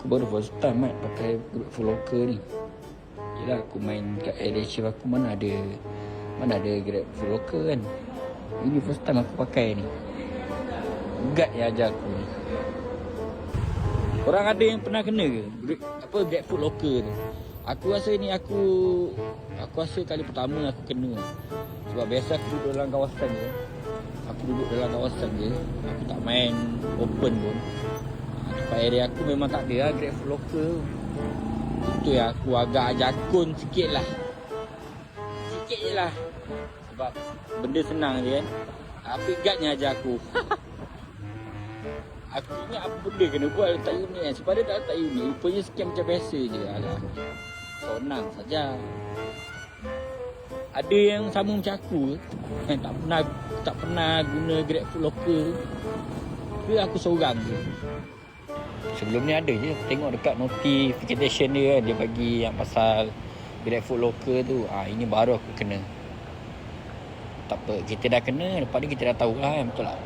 Aku baru first time pakai GrabFood Locker ni. Yelah aku main kat area shift aku mana ada GrabFood Locker kan. Ini first time aku pakai ni. Guard yang ajar aku ni. Korang ada yang pernah kena ke GrabFood Locker tu? Aku rasa ni aku rasa kali pertama aku kena. Sebab biasa aku duduk dalam kawasan je. Aku tak main open pun. Tempat area aku memang tak ada lah GrabFood Locker. Itu yang aku agak jakun sikit lah. Sikit je lah. Sebab benda senang je kan. Tapi guardnya ajar aku. Aku ingat apa benda kena buat letak unit kan. Sebab dia tak letak unit, rupanya scam macam biasa je. Alah, senang saja. Ada yang sama macam aku yang tak pernah guna GrabFood Locker tu. Aku seorang je. Sebelum ni ada je, aku tengok dekat notification dia kan, dia bagi yang pasal GrabFood Locker tu. Ini baru aku kena. Tak apa, kita dah kena, lepas ni kita dah tahu lah kan, betul tak?